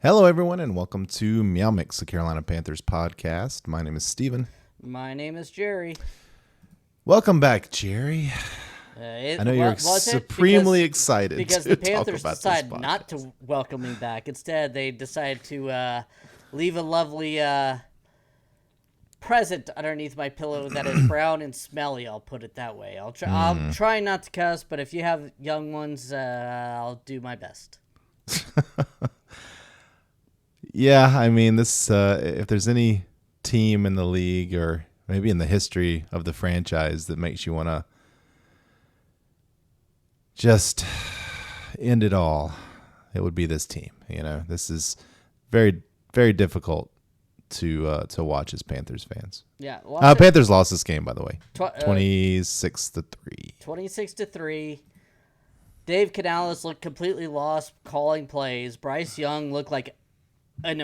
Hello, everyone, and welcome to Meowmix, the Carolina Panthers podcast. My name is Steven. My name is Jerry. Welcome back, Jerry. I know you're supremely excited because to the talk Panthers about decided this podcast. not to welcome me back. Instead, they decided to leave a lovely present underneath my pillow that is brown and smelly. I'll put it that way. I'll try not to cuss, but if you have young ones, I'll do my best. Yeah, I mean, this. If there's any team in the league or maybe in the history of the franchise that makes you want to just end it all, it would be this team. You know, this is very, very difficult to watch as Panthers fans. Yeah, Panthers lost this game, by the way, 26-3. 26-3. Dave Canales looked completely lost calling plays. Bryce Young looked like a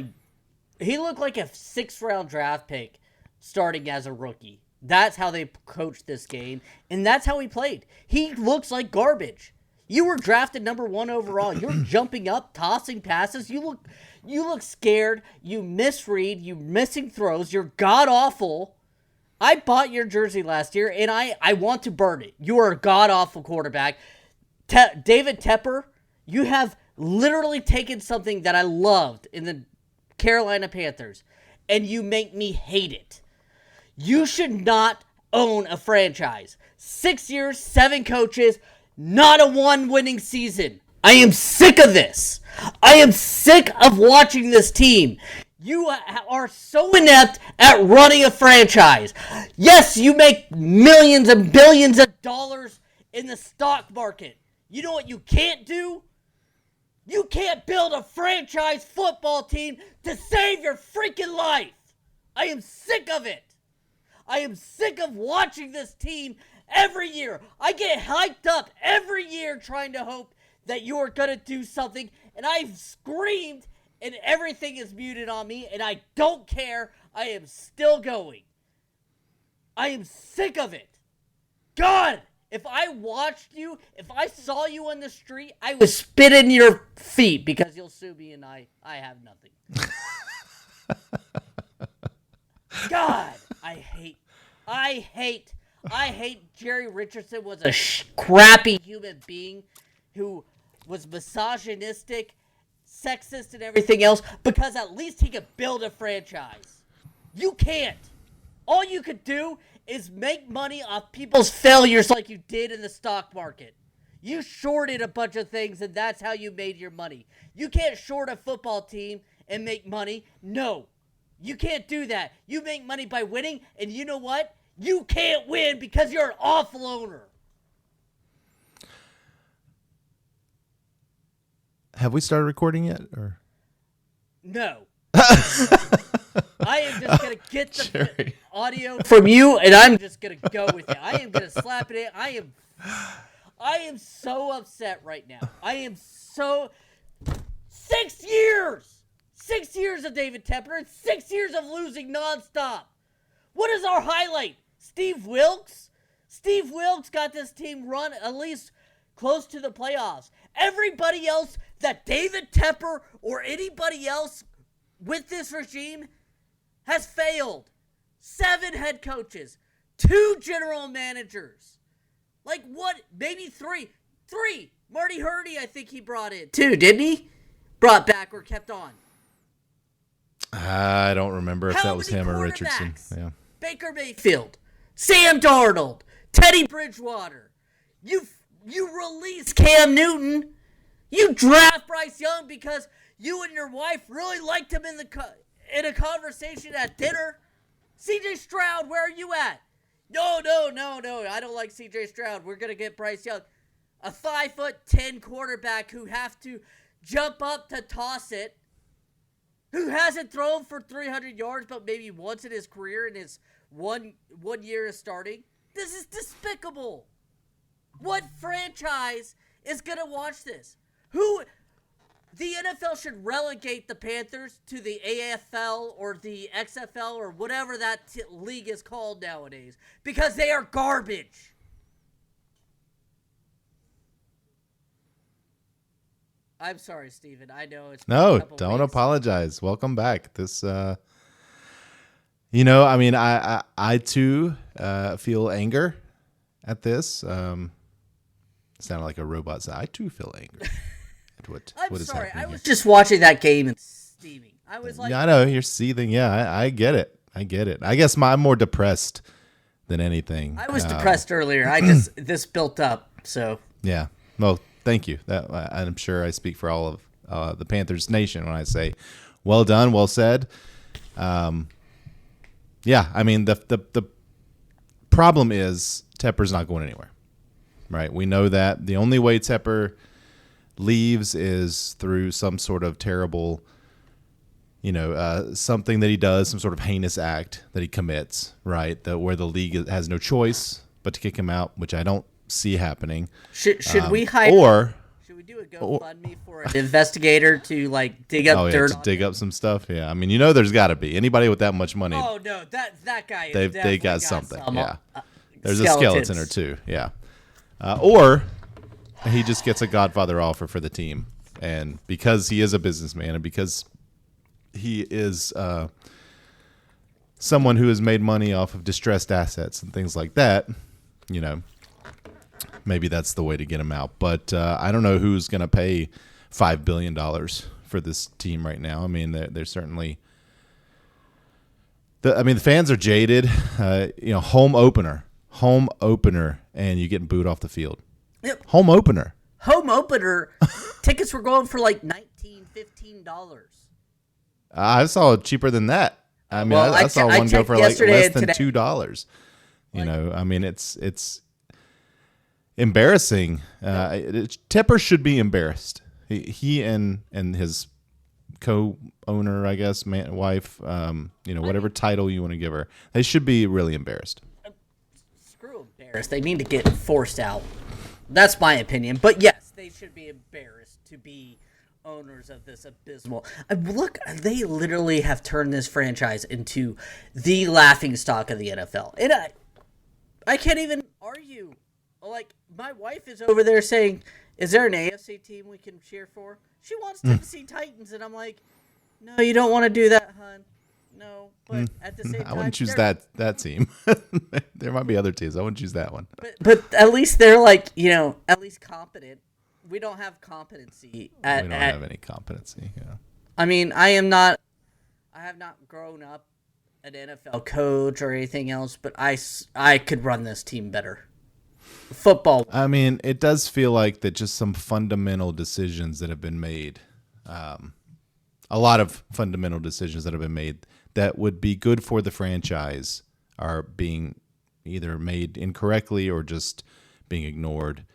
6th-round draft pick starting as a rookie. That's how they coached this game, and that's how he played. He looks like garbage. You were drafted number 1 overall. You're jumping up, tossing passes. You look scared. You misread. You missing throws. You're god-awful. I bought your jersey last year, and I want to burn it. You are a god-awful quarterback. David Tepper, you have literally taken something that I loved in the Carolina Panthers, and you make me hate it. You should not own a franchise. 6 years, 7 coaches, not a 1-winning season. I am sick of this. I am sick of watching this team. You are so inept at running a franchise. Yes, you make millions and billions of dollars in the stock market. You know what you can't do? You can't build a franchise football team to save your freaking life. I am sick of it. I am sick of watching this team every year. I get hyped up every year trying to hope that you are going to do something, and I've screamed and everything is muted on me, and I don't care. I am still going. I am sick of it. God! If I watched you, if I saw you on the street, I would spit in your feet because you'll sue me and I have nothing. God, I hate Jerry Richardson was a crappy human being who was misogynistic, sexist, and everything else because at least he could build a franchise. You can't. All you could do is make money off people's failures like you did in the stock market. You shorted a bunch of things, and that's how you made your money. You can't short a football team and make money. No, you can't do that. You make money by winning, and you know what? You can't win because you're an awful owner. Have we started recording yet? Or no. I am just going to get the audio from you, and I'm just going to go with it. I am going to slap it in. I am so upset right now. I am so... 6 years! 6 years of David Tepper and 6 years of losing nonstop. What is our highlight? Steve Wilks? Steve Wilks got this team run at least close to the playoffs. Everybody else that David Tepper or anybody else with this regime has failed. 7 head coaches, 2 general managers. Like what? Maybe 3. 3. Marty Hurney, I think he brought in. 2, didn't he? Brought back or kept on. I don't remember if that was him or Richardson. Yeah. Baker Mayfield, Sam Darnold, Teddy Bridgewater. You release Cam Newton. You draft Bryce Young because you and your wife really liked him in a conversation at dinner. CJ Stroud, where are you at? No. I don't like CJ Stroud. We're going to get Bryce Young. A 5'10" quarterback who have to jump up to toss it. Who hasn't thrown for 300 yards but maybe once in his career in his one year of starting. This is despicable. What franchise is going to watch this? The NFL should relegate the Panthers to the AFL or the XFL or whatever that league is called nowadays because they are garbage. I'm sorry, Steven. I know it's been a No, couple don't weeks. apologize. Welcome back. This, I mean, I too feel anger at this. Sounded like a robot. I too feel anger at what I'm is sorry. happening I was here. just watching that game and steaming. I was like, Yeah, I know you're seething. Yeah, I get it. I get it. I guess I'm more depressed than anything. I was depressed earlier. This built up. So Yeah. Well, thank you. I'm sure I speak for all of the Panthers nation when I say, well done, well said. Yeah, I mean the problem is Tepper's not going anywhere, right? We know that the only way Tepper leaves is through some sort of terrible, something that he does, some sort of heinous act that he commits, right? Where the league has no choice but to kick him out, which I don't see happening. should we hire? Should we do a or- GoFundMe for an investigator to like dig up dirt? to dig up some stuff. Yeah, I mean, there's got to be anybody with that much money. Oh no, that guy. They got something. Some, Yeah, there's skeletons. a skeleton or two. Yeah, or he just gets a Godfather offer for the team, and because he is a businessman and because he is someone who has made money off of distressed assets and things like that, maybe that's the way to get him out. But I don't know who's going to pay $5 billion for this team right now. I mean, they're certainly the fans are jaded. Home opener, and you getting booed off the field. Yep. Home opener. Tickets were going for like $15. I saw it cheaper than that. I mean, Well, I saw one go checked for like yesterday less and than today. $2. I mean, it's embarrassing. Tepper should be embarrassed. He and his co-owner, I guess, wife, whatever title you want to give her, they should be really embarrassed. Screw embarrassed. They need to get forced out. That's my opinion. But yes, they should be embarrassed to be owners of this abysmal. Look, they literally have turned this franchise into the laughingstock of the NFL. And I can't even argue. Like, my wife is over there saying, is there an AFC team we can cheer for? She wants Tennessee Titans, and I'm like, no, you don't want to do that, hon. No, but at the same time, I wouldn't choose that team. There might be other teams. I wouldn't choose that one. But at least they're like, at least competent. We don't have competency. We don't have any competency. Yeah. I mean, I have not grown up an NFL coach or anything else, but I could run this team better. Football. I mean, it does feel like that just some fundamental decisions that have been made, a lot of fundamental decisions that have been made that would be good for the franchise are being either made incorrectly or just being ignored.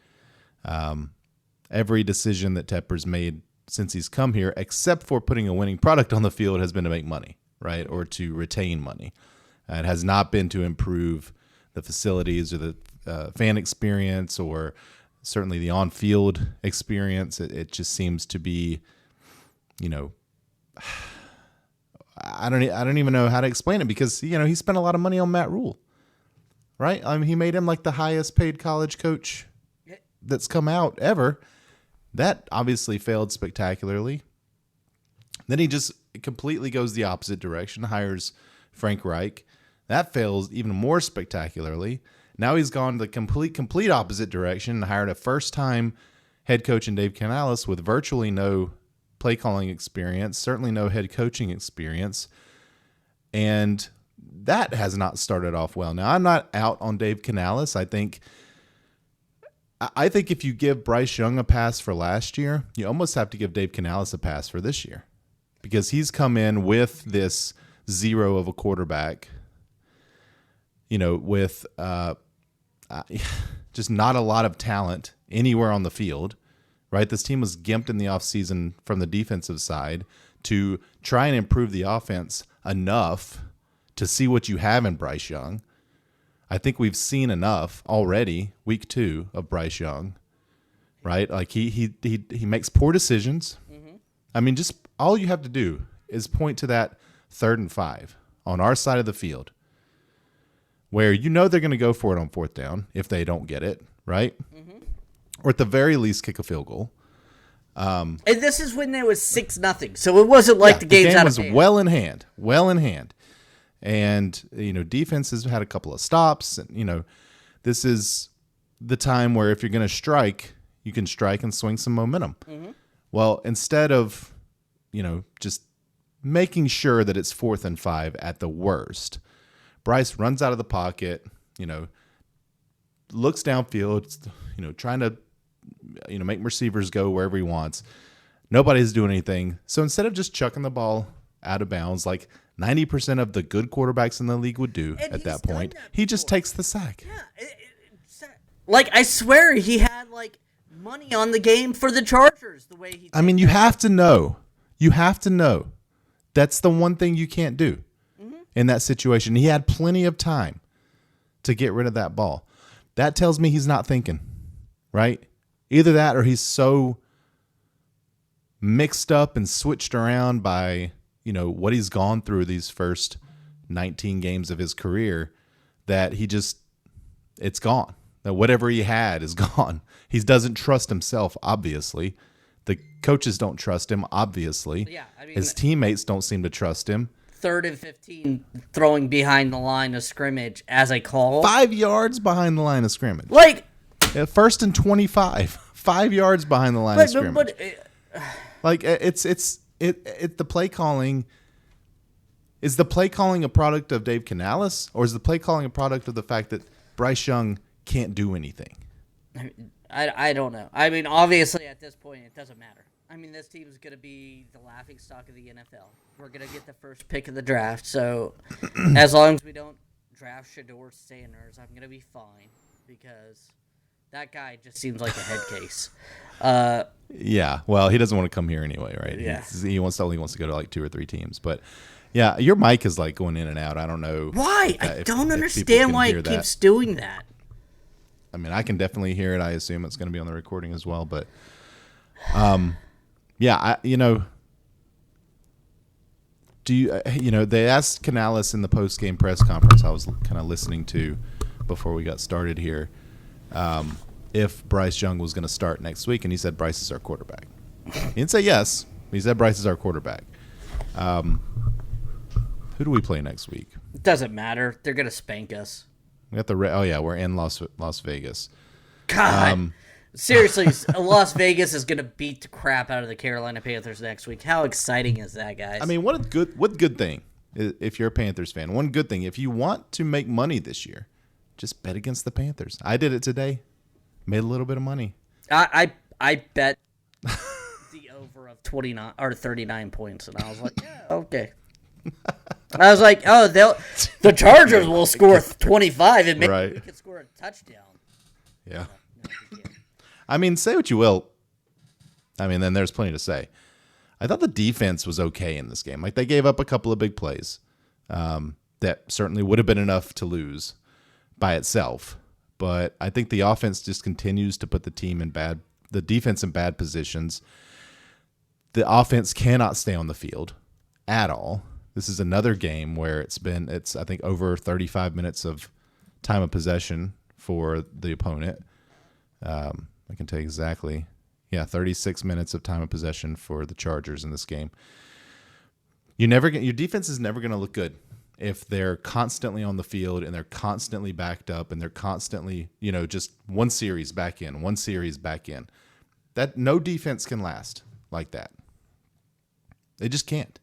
Every decision that Tepper's made since he's come here, except for putting a winning product on the field, has been to make money, right? Or to retain money. It has not been to improve the facilities or the fan experience or certainly the on-field experience. It just seems to be, I don't even know how to explain it because, he spent a lot of money on Matt Rule, right? I mean, he made him like the highest paid college coach that's come out ever. That obviously failed spectacularly. Then he just completely goes the opposite direction, hires Frank Reich. That fails even more spectacularly. Now he's gone the complete opposite direction and hired a first-time head coach in Dave Canales with virtually no play calling experience, certainly no head coaching experience, and that has not started off well. Now, I'm not out on Dave Canales. I think if you give Bryce Young a pass for last year, you almost have to give Dave Canales a pass for this year because he's come in with this zero of a quarterback, with just not a lot of talent anywhere on the field, right? This team was gimped in the offseason from the defensive side to try and improve the offense enough to see what you have in Bryce Young. I think we've seen enough already, week 2 of Bryce Young, right? Like he makes poor decisions. Mm-hmm. I mean, just all you have to do is point to that 3rd and 5 on our side of the field where they're going to go for it on 4th down if they don't get it, right? Mm-hmm. Or at the very least kick a field goal. And this is when it was 6-0, so it wasn't like the game's game out was of hand. well in hand. And, defense has had a couple of stops. And, this is the time where if you're going to strike, you can strike and swing some momentum. Mm-hmm. Well, instead of, just making sure that it's 4th and 5 at the worst, Bryce runs out of the pocket, looks downfield, trying to, make receivers go wherever he wants. Nobody's doing anything. So instead of just chucking the ball out of bounds like 90% of the good quarterbacks in the league would do at that point, he just takes the sack. Yeah. Like, I swear he had, money on the game for the Chargers the way he you have to know. You have to know. That's the one thing you can't do in that situation. He had plenty of time to get rid of that ball. That tells me he's not thinking, right? Either that or he's so mixed up and switched around by, what he's gone through these first 19 games of his career that it's gone. That whatever he had is gone. He doesn't trust himself, obviously. The coaches don't trust him, obviously. Yeah, his teammates don't seem to trust him. 3rd and 15, throwing behind the line of scrimmage as a call. 5 yards behind the line of scrimmage. At 1st and 25, 5 yards behind the line of scrimmage. The play calling. Is the play calling a product of Dave Canales, or is the play calling a product of the fact that Bryce Young can't do anything? I don't know. Obviously at this point it doesn't matter. This team is going to be the laughingstock of the NFL. We're going to get the first pick of the draft. So as long as we don't draft Shador Sanders, I'm going to be fine because that guy just seems like a head case. Yeah, well, he doesn't want to come here anyway, right? Yeah. He wants to go to 2 or 3 teams, but yeah, your mic is going in and out. I don't know why. I don't understand why it keeps doing that. I can definitely hear it. I assume it's going to be on the recording as well, but yeah, they asked Canales in the post-game press conference I was kind of listening to before we got started here, if Bryce Young was going to start next week, and he said Bryce is our quarterback. He didn't say yes. He said Bryce is our quarterback. Who do we play next week? It doesn't matter. They're going to spank us. We got we're in Las Vegas. God. Seriously, Las Vegas is going to beat the crap out of the Carolina Panthers next week. How exciting is that, guys? What good thing, if you're a Panthers fan, one good thing, if you want to make money this year, just bet against the Panthers. I did it today. Made a little bit of money. I bet the over of 29 or 39 points, and I was like, yeah, okay. I was like, oh, the Chargers will score 25 and maybe we can score a touchdown. Yeah. Say what you will. Then there's plenty to say. I thought the defense was okay in this game. They gave up a couple of big plays that certainly would have been enough to lose by itself. But I think the offense just continues to put the defense in bad positions. The offense cannot stay on the field at all. This is another game where it's I think over 35 minutes of time of possession for the opponent. I can tell you exactly. Yeah, 36 minutes of time of possession for the Chargers in this game. Your defense is never going to look good if they're constantly on the field and they're constantly backed up and they're constantly, just one series back in. That no defense can last like that. They just can't.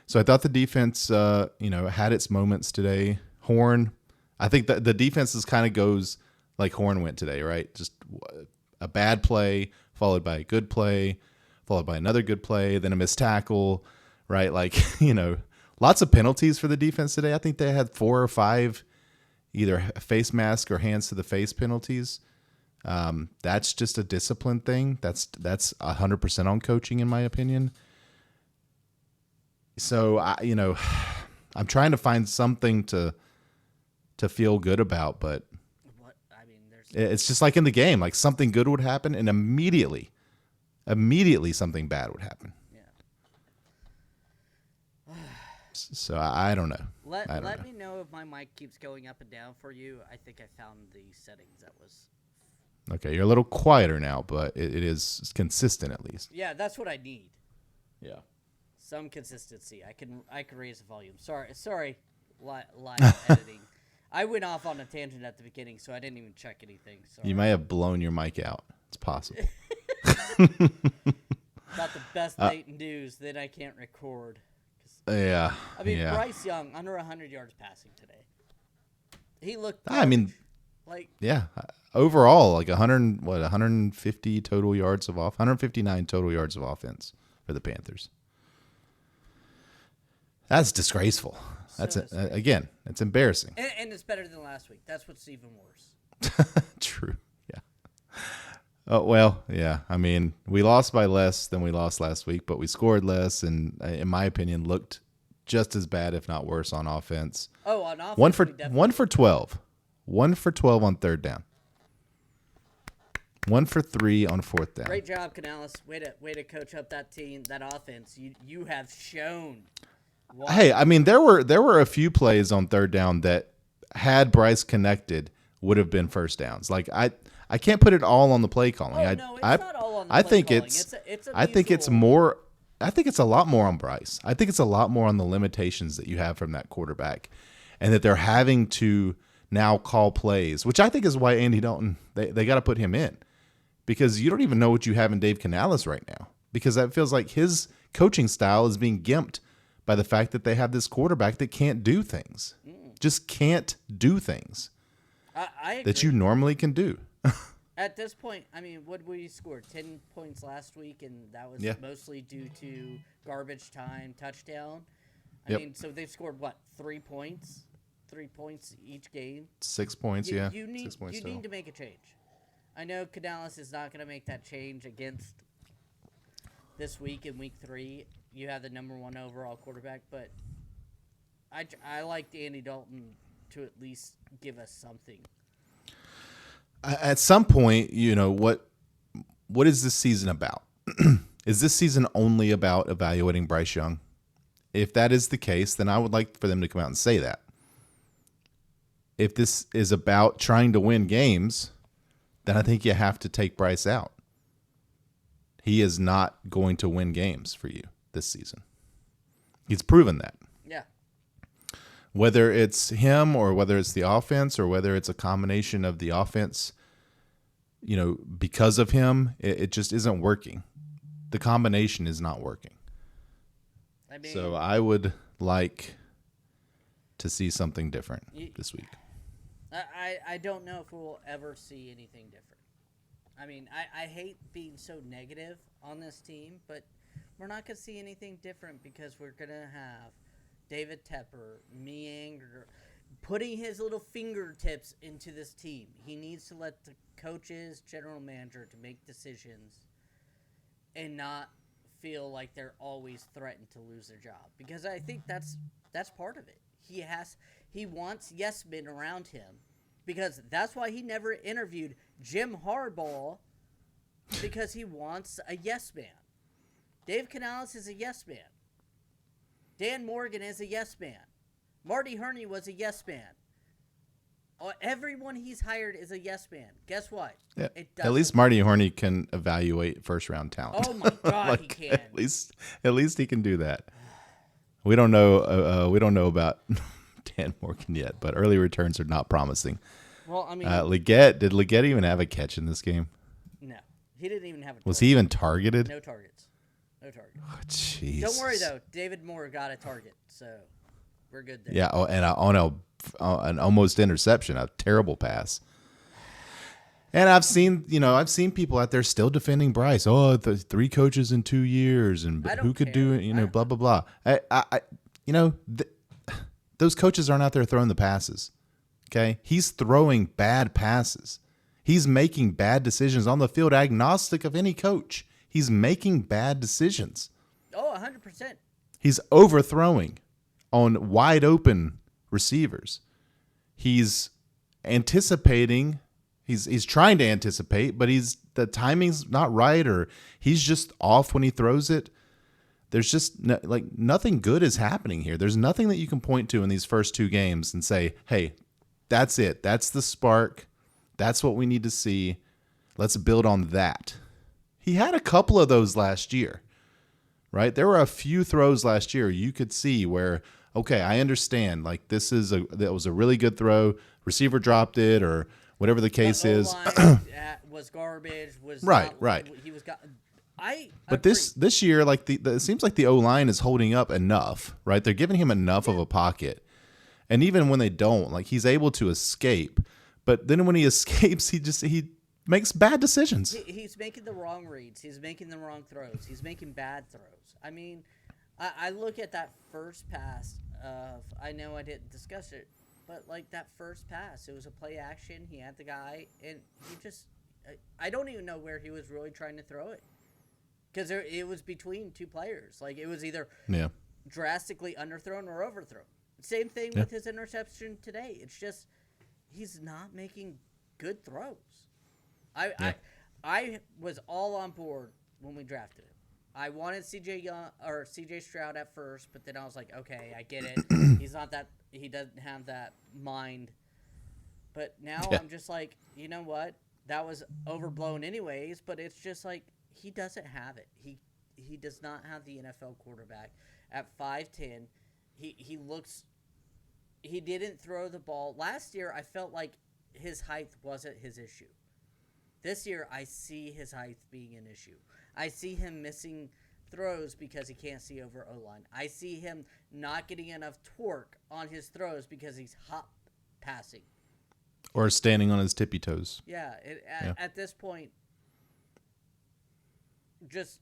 So I thought the defense, had its moments today. Horn, I think that the defense kind of goes like Horn went today, right? Just a bad play followed by a good play, followed by another good play, then a missed tackle, right? Lots of penalties for the defense today. I think they had 4 or 5 either face mask or hands to the face penalties. That's just a discipline thing. That's 100% on coaching, in my opinion. So I'm trying to find something to feel good about, but it's just like in the game, something good would happen and immediately something bad would happen. Yeah. So I don't know. Let me know if my mic keeps going up and down for you. I think I found the settings that was Okay, you're a little quieter now, but it is consistent at least. Yeah, that's what I need. Yeah. Some consistency. I can raise the volume. Sorry, live editing. I went off on a tangent at the beginning, so I didn't even check anything. Sorry. You may have blown your mic out. It's possible. Got the best blatant news, then I can't record. Yeah. I mean, yeah. Bryce Young, under 100 yards passing today. He looked I mean, like yeah. Overall, like 150 total yards of 159 total yards of offense for the Panthers. That's disgraceful. That's again, it's embarrassing. And it's better than last week. That's what's even worse. True. Yeah. Oh, well, yeah. I mean, we lost by less than we lost last week, but we scored less and, in my opinion, looked just as bad, if not worse, on offense. Oh, on offense, One for 12. 1 for 12 on third down. 1 for 3 on fourth down. Great job, Canales. Way to coach up that team, that offense. You have shown. Why. Hey, I mean, there were a few plays on third down that, had Bryce connected, would have been first downs. Like I can't put it all on the play calling. Oh, no, it's not all on the play think calling. it's I think it's more. I think it's a lot more on Bryce. I think it's a lot more on the limitations that you have from that quarterback, and that they're having to now call plays, which I think is why Andy Dalton, they got to put him in, because you don't even know what you have in Dave Canales right now, because that feels like his coaching style is being gimped by the fact that they have this quarterback that can't do things, just can't do things I that you normally can do. At this point, I mean, what did we score? 10 points last week, and that was mostly due to garbage time touchdown. I mean, so they've scored, what, 3 points? 3 points each game? 6 points, yeah. You need, 6 points you need to make a change. I know Canales is not going to make that change against this week in week 3. You have the number 1 overall quarterback, but I liked Andy Dalton to at least give us something. At some point, what is this season about? Is this season only about evaluating Bryce Young? If that is the case, then I would like for them to come out and say that. If this is about trying to win games, then I think you have to take Bryce out. He is not going to win games for you this season. He's proven that. Yeah. Whether it's him or whether it's the offense or whether it's a combination of the offense, because of him, it just isn't working. The combination is not working. So I would like to see something different this week. I don't know if we'll ever see anything different. I mean, I hate being so negative on this team, but we're not going to see anything different because we're going to have David Tepper, Meowmix, putting his little fingertips into this team. He needs to let the coaches, general manager, to make decisions and not feel like they're always threatened to lose their job. Because I think that's part of it. He wants yes men around him, because that's why he never interviewed Jim Harbaugh, because he wants a yes man. Dave Canales is a yes man. Dan Morgan is a yes man. Marty Herney was a yes man. Everyone he's hired is a yes man. Guess what? Yeah. At least Marty Herney can evaluate first-round talent. Oh my God, he can. At least he can do that. We don't know. We don't know about Dan Morgan yet, but early returns are not promising. Well, I mean, did Leggett even have a catch in this game? No, he didn't even have a target. Was he even targeted? No targets. No targets. Oh, jeez. Don't worry though. David Moore got a target, so we're good there. Yeah. And on an almost interception, a terrible pass. And I've seen people out there still defending Bryce. Oh, the 3 coaches in 2 years, and who could do it? Blah blah blah. Those coaches aren't out there throwing the passes. Okay, he's throwing bad passes. He's making bad decisions on the field, agnostic of any coach. He's making bad decisions. Oh, 100%. He's overthrowing on wide open receivers. He's anticipating. He's trying to anticipate, but the timing's not right, or he's just off when he throws it. There's just nothing good is happening here. There's nothing that you can point to in these first 2 games and say, hey, that's it. That's the spark. That's what we need to see. Let's build on that. He had a couple of those last year, right? There were a few throws last year you could see where, okay, I understand. Like that was a really good throw. Receiver dropped it or whatever the case is. Was garbage. Was right, not, right. He was got. But this year, like it seems like the O-line is holding up enough, right? They're giving him enough of a pocket. And even when they don't, like he's able to escape. But then when he escapes, he makes bad decisions. He's making the wrong reads. He's making the wrong throws. He's making bad throws. I mean, I look at that first pass of, I know I didn't discuss it, but like that first pass, it was a play action. He had the guy, and he just, I don't even know where he was really trying to throw it. Because it was between two players. Like, it was either drastically underthrown or overthrown. Same thing with his interception today. It's just, he's not making good throws. I was all on board when we drafted him. I wanted CJ Stroud at first, but then I was like, okay, I get it. He doesn't have that mind. But now I'm just like, you know what? That was overblown anyways, but it's just like, he doesn't have it. He does not have the NFL quarterback. At 5'10", he didn't throw the ball. Last year, I felt like his height wasn't his issue. This year, I see his height being an issue. I see him missing throws because he can't see over O-line. I see him not getting enough torque on his throws because he's hop passing. Or standing on his tippy toes. Yeah, at this point, just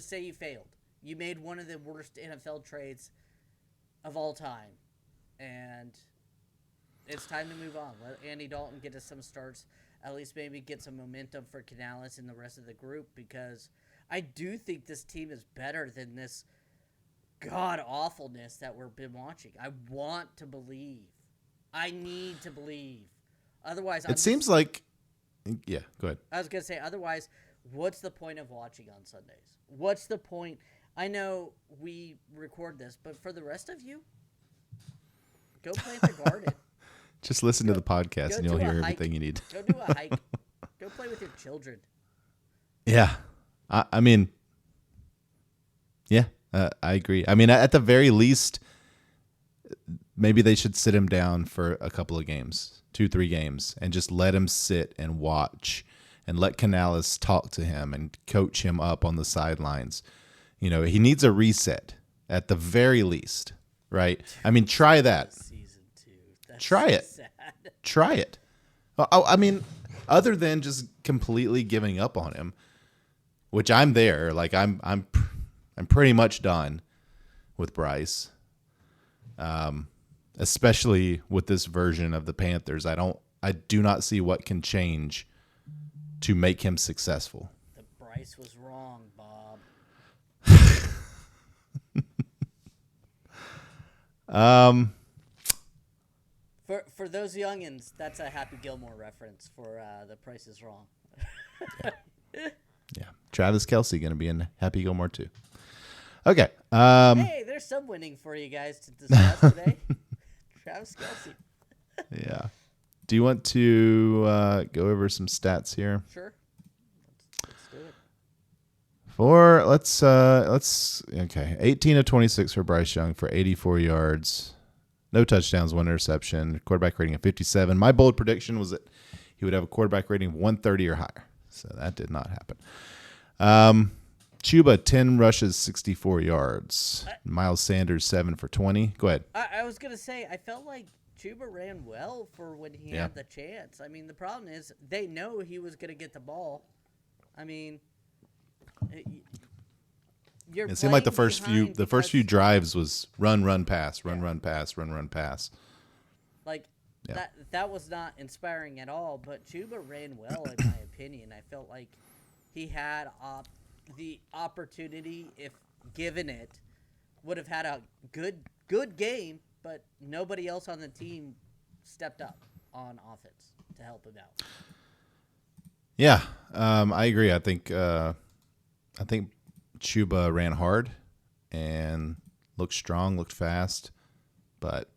say you failed. You made one of the worst NFL trades of all time, and it's time to move on. Let Andy Dalton get us some starts, at least maybe get some momentum for Canales and the rest of the group, because I do think this team is better than this god-awfulness that we've been watching. I want to believe. I need to believe. Otherwise, seems like... Yeah, go ahead. I was going to say, otherwise, what's the point of watching on Sundays? What's the point? I know we record this, but for the rest of you, go play in the garden. Just listen to the podcast and you'll hear everything you need. Go do a hike. Go play with your children. Yeah. I mean, yeah, I agree. I mean, at the very least, maybe they should sit him down for a couple of games, 2-3 games, and just let him sit and watch and let Canales talk to him and coach him up on the sidelines. You know, he needs a reset at the very least, right? I mean, try that. Season 2. Try it. Sad. Try it. I mean, other than just completely giving up on him, which I'm there. Like I'm pretty much done with Bryce. Especially with this version of the Panthers. I do not see what can change to make him successful. The Bryce was wrong, Bob. For those youngins, that's a Happy Gilmore reference for The Price is Wrong. Yeah. Travis Kelce going to be in Happy Gilmore too. Okay. Hey, there's some winning for you guys to discuss today. Travis Kelce. Yeah. Do you want to go over some stats here? Sure. Let's do it. Okay. 18 of 26 for Bryce Young for 84 yards. No touchdowns, 1 interception. Quarterback rating of 57. My bold prediction was that he would have a quarterback rating of 130 or higher. So that did not happen. Chuba, 10 rushes, 64 yards. Miles Sanders, 7 for 20. Go ahead. I was going to say, I felt like Chuba ran well for when he had the chance. I mean, the problem is they know he was going to get the ball. I mean, it seemed like the first few drives was run, pass, run, pass. Like that was not inspiring at all. But Chuba ran well, in my opinion. I felt like he had the opportunity, if given it, would have had a good game. But nobody else on the team stepped up on offense to help him out. Yeah, I agree. I think Chuba ran hard and looked strong, looked fast. But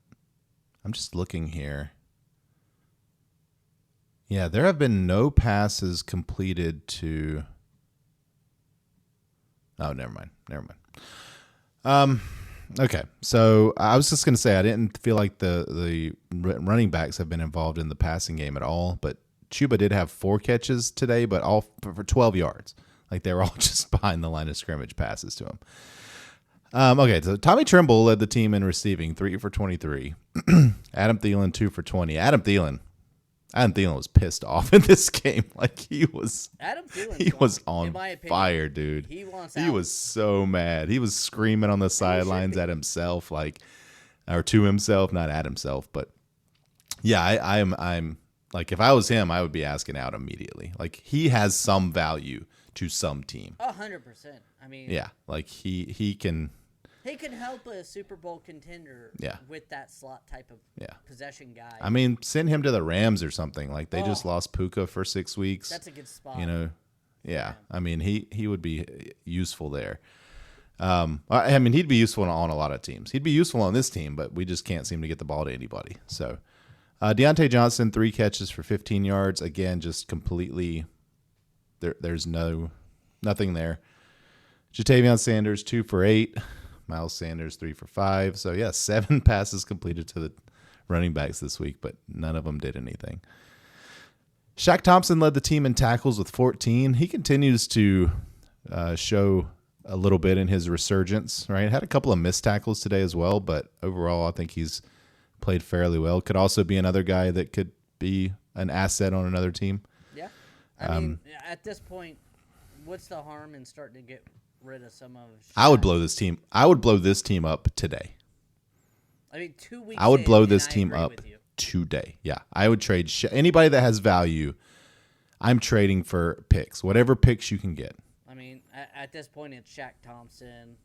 I'm just looking here. Yeah, there have been no passes completed to. Oh, never mind. Okay, so I was just going to say I didn't feel like the running backs have been involved in the passing game at all, but Chuba did have 4 catches today, but all for 12 yards. Like they were all just behind the line of scrimmage passes to him. Okay, so Tommy Tremble led the team in receiving, 3 for 23. Adam Thielen, 2 for 20. Adam Thielen was pissed off in this game. Like he was on fire, dude. He was so mad. He was screaming on the sidelines at himself, or to himself, not at himself. But yeah, I'm like, if I was him, I would be asking out immediately. Like he has some value to some team. 100%. I mean, yeah, like he can. He can help a Super Bowl contender with that slot type of possession guy. I mean, send him to the Rams or something. Like they just lost Puka for 6 weeks. That's a good spot. Yeah. I mean, he would be useful there. I mean, he'd be useful on a lot of teams. He'd be useful on this team, but we just can't seem to get the ball to anybody. So, Deontay Johnson, 3 catches for 15 yards. Again, just completely there's nothing there. Jatavion Sanders, 2 for 8. Miles Sanders, 3 for 5. So, yeah, 7 passes completed to the running backs this week, but none of them did anything. Shaq Thompson led the team in tackles with 14. He continues to show a little bit in his resurgence, right? Had a couple of missed tackles today as well, but overall I think he's played fairly well. Could also be another guy that could be an asset on another team. Yeah. I mean, at this point, what's the harm in starting to get rid of some of Shaq? I would blow this team up today. I mean, 2 weeks I would blow this I team agree up with you. today. Yeah, I would trade anybody that has value. I'm trading for picks, whatever picks you can get. I mean, at this point, it's Shaq Thompson,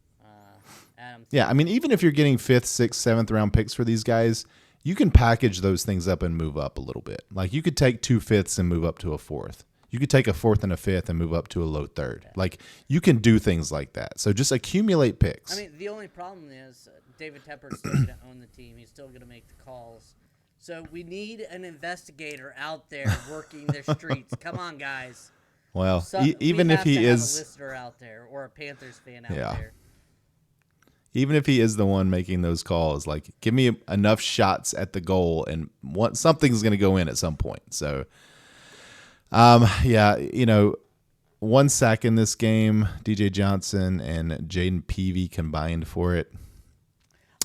Adam. Yeah, I mean, even if you're getting 5th, 6th, 7th round picks for these guys, you can package those things up and move up a little bit. Like you could take 2 5ths and move up to a 4th. You could take a 4th and a 5th and move up to a low 3rd. Like you can do things like that. So just accumulate picks. I mean, the only problem is David Tepper's still going to own the team. He's still going to make the calls. So we need an investigator out there working the streets. Come on, guys. Well, even if he is a listener out there or a Panthers fan out there. Even if he is the one making those calls, like give me enough shots at the goal and something's going to go in at some point. So, yeah, 1 sack in this game. DJ Johnson and Jaden Peavy combined for it.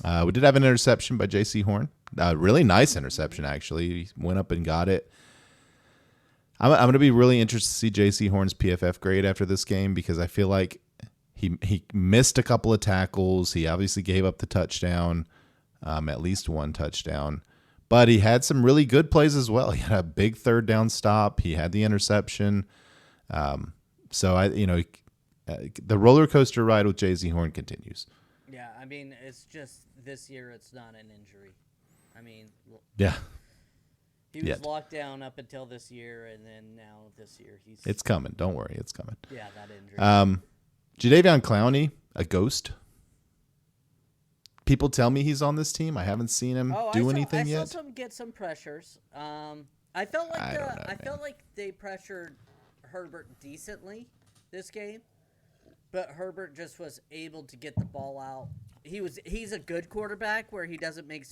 We did have an interception by J.C. Horn. Really nice interception, actually. He went up and got it. I'm going to be really interested to see J.C. Horn's PFF grade after this game because I feel like he missed a couple of tackles. He obviously gave up the touchdown, at least one touchdown. But he had some really good plays as well. He had a big 3rd down stop. He had the interception. So, the roller coaster ride with J.C. Horn continues. Yeah, I mean, it's just this year it's not an injury. I mean, yeah. He was locked down up until this year, and then now this year he's... It's coming. Don't worry. It's coming. Yeah, that injury. Jadeveon Clowney, a ghost. People tell me he's on this team. I haven't seen him do anything yet. I saw him get some pressures. I felt like they pressured Herbert decently this game, but Herbert just was able to get the ball out. He's a good quarterback where he doesn't make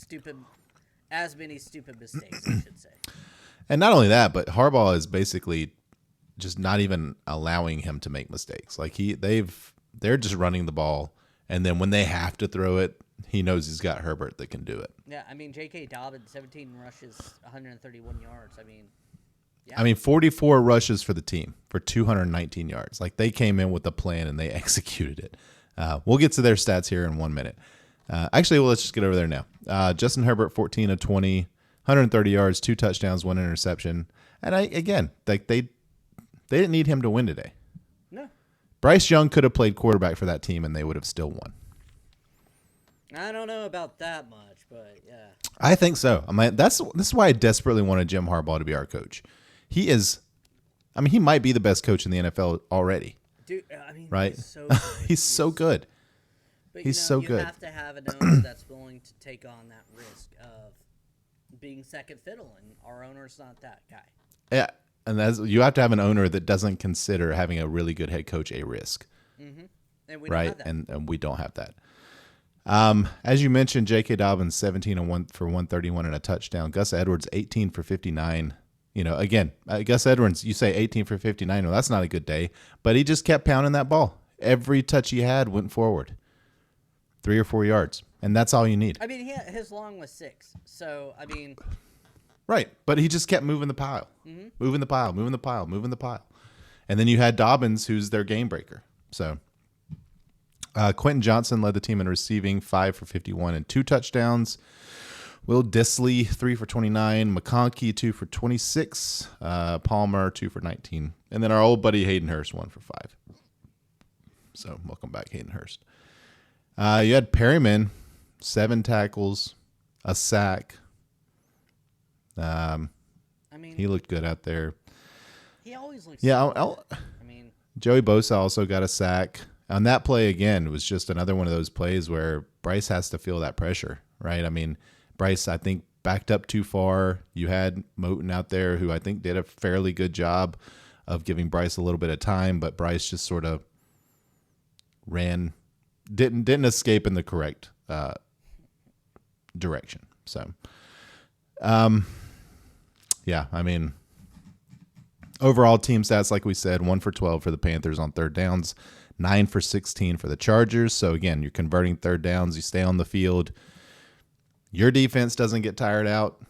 as many stupid mistakes, I should say. And not only that, but Harbaugh is basically just not even allowing him to make mistakes. Like they're just running the ball, and then when they have to throw it, he knows he's got Herbert that can do it. Yeah, I mean J.K. Dobbins, 17 rushes, 131 yards. I mean 44 rushes for the team for 219 yards. Like they came in with a plan and they executed it. We'll get to their stats here in 1 minute. Actually, let's just get over there now. Justin Herbert, 14 of 20, 130 yards, 2 touchdowns, 1 interception. And they didn't need him to win today. No. Bryce Young could have played quarterback for that team, and they would have still won. I don't know about that much, but yeah. I think so. This is why I desperately wanted Jim Harbaugh to be our coach. He might be the best coach in the NFL already. Dude, right? He's so good. He's so good. But he's so good. You have to have an owner that's willing to take on that risk of being second fiddle, and our owner's not that guy. Yeah, and you have to have an owner that doesn't consider having a really good head coach a risk. Mm-hmm. And we right? don't have that. And we don't have that. As you mentioned, J.K. Dobbins 17 and 1 for 131 and a touchdown. Gus Edwards 18 for 59. Again, Gus Edwards, you say 18 for 59. Well, that's not a good day, but he just kept pounding that ball. Every touch he had went forward, 3 or 4 yards, and that's all you need. I mean, his long was 6. So, I mean, right, but he just kept moving the pile, moving the pile, moving the pile, moving the pile, and then you had Dobbins, who's their game breaker. So. Quentin Johnson led the team in receiving, 5 for 51 and 2 touchdowns. Will Disley, 3 for 29. McConkey, 2 for 26. Palmer, 2 for 19. And then our old buddy Hayden Hurst, 1 for 5. So welcome back, Hayden Hurst. You had Perryman, 7 tackles, a sack. I mean, He looked good out there. He always looks. Yeah, I mean, Joey Bosa also got a sack. On that play, again, was just another one of those plays where Bryce has to feel that pressure, right? I mean, Bryce, I think, backed up too far. You had Moten out there who I think did a fairly good job of giving Bryce a little bit of time, but Bryce just sort of didn't escape in the correct direction. So, yeah, I mean, overall team stats, like we said, 1 for 12 for the Panthers on third downs. 9 for 16 for the Chargers. So, again, you're converting third downs. You stay on the field. Your defense doesn't get tired out.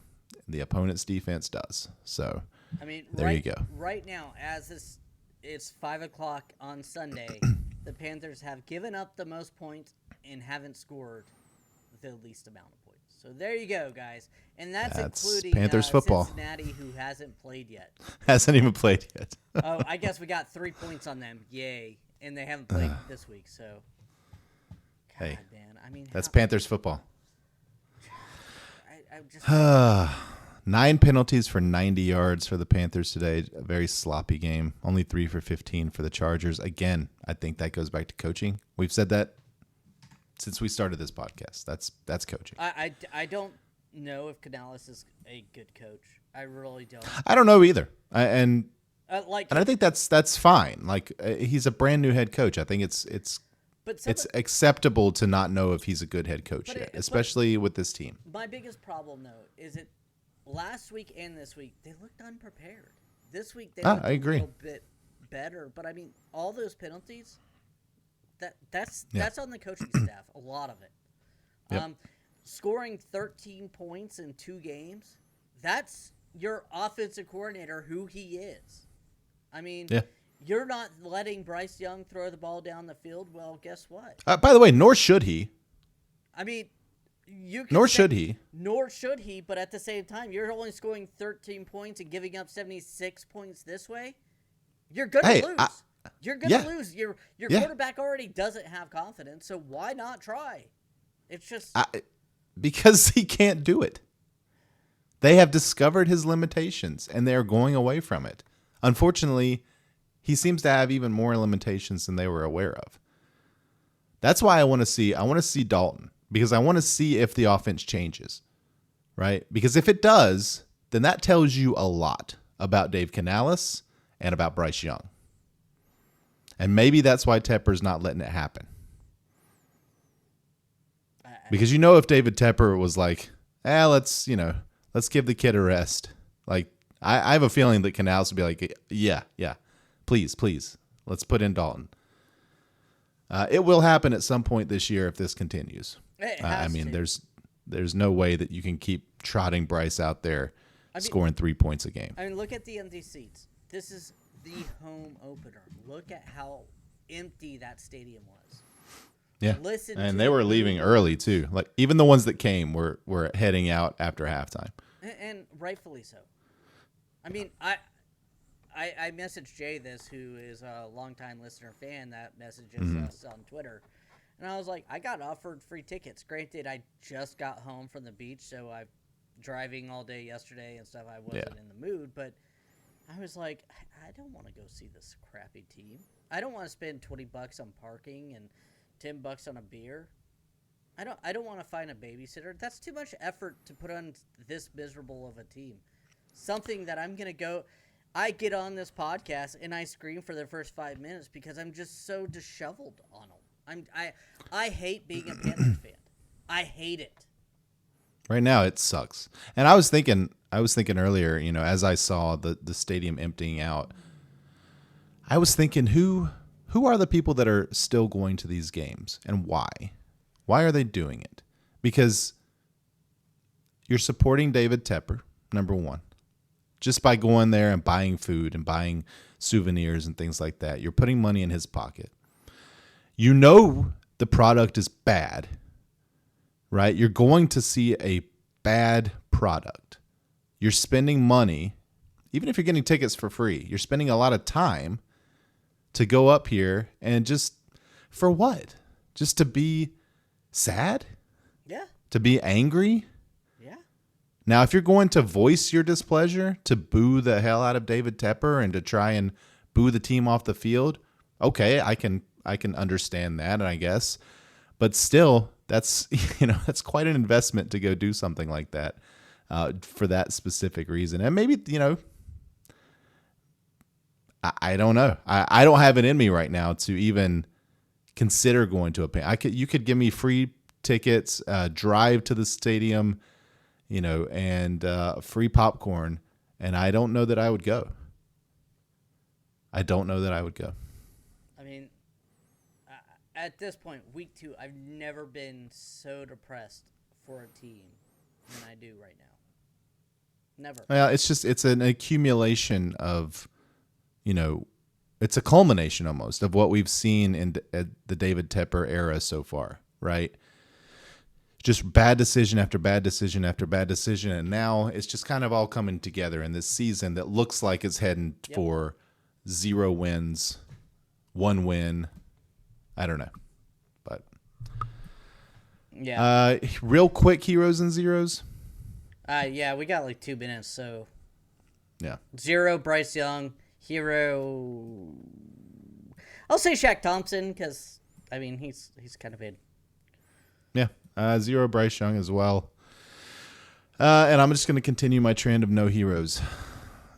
The opponent's defense does. So, I mean, there you go. Right now, as it's 5 o'clock on Sunday, the Panthers have given up the most points and haven't scored the least amount of points. So, there you go, guys. And that's including Panthers football. Cincinnati, who hasn't played yet. Hasn't even played yet. Oh, I guess we got 3 points on them. Yay. And they haven't played this week, so. God, Hey, man. I mean, that's Panthers football. I just 9 penalties for 90 yards for the Panthers today. A very sloppy game. Only 3 for 15 for the Chargers. Again, I think that goes back to coaching. We've said that since we started this podcast. That's coaching. I don't know if Canales is a good coach. I really don't. I don't know either. And I think that's fine. Like he's a brand new head coach. I think it's acceptable to not know if he's a good head coach yet, especially with this team. My biggest problem though is it last week and this week they looked unprepared. This week they looked I agree. a little bit better, but I mean all those penalties that's on the coaching staff, a lot of it. Yep. Scoring 13 points in 2 games, that's your offensive coordinator who he is. I mean, You're not letting Bryce Young throw the ball down the field. Well, guess what? By the way, nor should he. I mean, Nor should he. Nor should he, but at the same time, you're only scoring 13 points and giving up 76 points this way. You're going to lose. You're going to lose. Your quarterback already doesn't have confidence, so why not try? It's just... because he can't do it. They have discovered his limitations, and they are going away from it. Unfortunately, he seems to have even more limitations than they were aware of. That's why I want to see Dalton, because I want to see if the offense changes, right? Because if it does, then that tells you a lot about Dave Canales and about Bryce Young. And maybe that's why Tepper's not letting it happen. Because if David Tepper was like, let's give the kid a rest. Like, I have a feeling that Canales would be like, yeah, please, let's put in Dalton. It will happen at some point this year if this continues. There's no way that you can keep trotting Bryce out there scoring 3 points a game. I mean, look at the empty seats. This is the home opener. Look at how empty that stadium was. Yeah, and they were leaving early too. Like even the ones that came were heading out after halftime, and rightfully so. I mean, I messaged Jay this, who is a longtime listener fan that messages us on Twitter, and I was like, I got offered free tickets. Granted, I just got home from the beach, so I'm driving all day yesterday and stuff. I wasn't in the mood, but I was like, I don't want to go see this crappy team. I don't want to spend $20 on parking and $10 on a beer. I don't want to find a babysitter. That's too much effort to put on this miserable of a team. Something that I'm gonna go. I get on this podcast and I scream for the first 5 minutes because I'm just so disheveled on them. I hate being a Panthers fan. I hate it. Right now, it sucks. And I was thinking earlier, as I saw the stadium emptying out, I was thinking, who are the people that are still going to these games and why? Why are they doing it? Because you're supporting David Tepper, number one, just by going there and buying food and buying souvenirs and things like that. You're putting money in his pocket. The product is bad, right? You're going to see a bad product. You're spending money, even if you're getting tickets for free, you're spending a lot of time to go up here and just, for what? Just to be sad? Yeah. To be angry? Yeah. Now, if you're going to voice your displeasure, to boo the hell out of David Tepper and to try and boo the team off the field, okay, I can understand that, I guess. But still, that's quite an investment to go do something like that for that specific reason. And maybe, I don't know. I don't have it in me right now to even consider going to you could give me free tickets, drive to the stadium, and free popcorn, and I don't know that I would go. I mean, at this point, week 2, I've never been so depressed for a team than I do right now. Never. Well, it's an accumulation of, it's a culmination almost of what we've seen in the David Tepper era so far, right? Just bad decision after bad decision after bad decision, and now it's just kind of all coming together in this season that looks like it's heading for 0 wins, 1 win. I don't know, but yeah. Real quick, heroes and zeros. Yeah, we got like 2 minutes, so yeah. 0, Bryce Young. Hero, I'll say Shaq Thompson because he's kind of in. Yeah, 0, Bryce Young as well. And I'm just going to continue my trend of no heroes.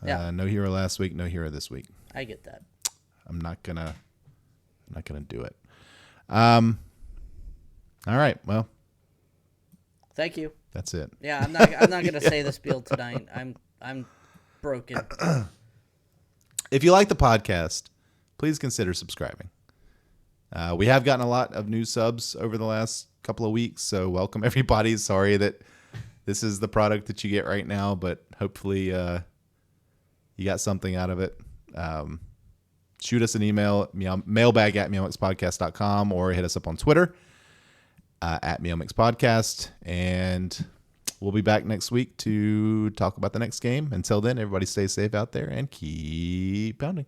Yeah. No hero last week, no hero this week. I get that. I'm not gonna do it. All right. Well, thank you. That's it. Yeah, I'm not gonna say the spiel tonight. I'm broken. If you like the podcast, please consider subscribing. We have gotten a lot of new subs over the last couple of weeks, so welcome everybody. Sorry that this is the product that you get right now, but hopefully you got something out of it. Shoot us an email, mailbag@meowmixpodcast.com, or hit us up on Twitter at meowmixpodcast, and we'll be back next week to talk about the next game. Until then, everybody stay safe out there and keep pounding.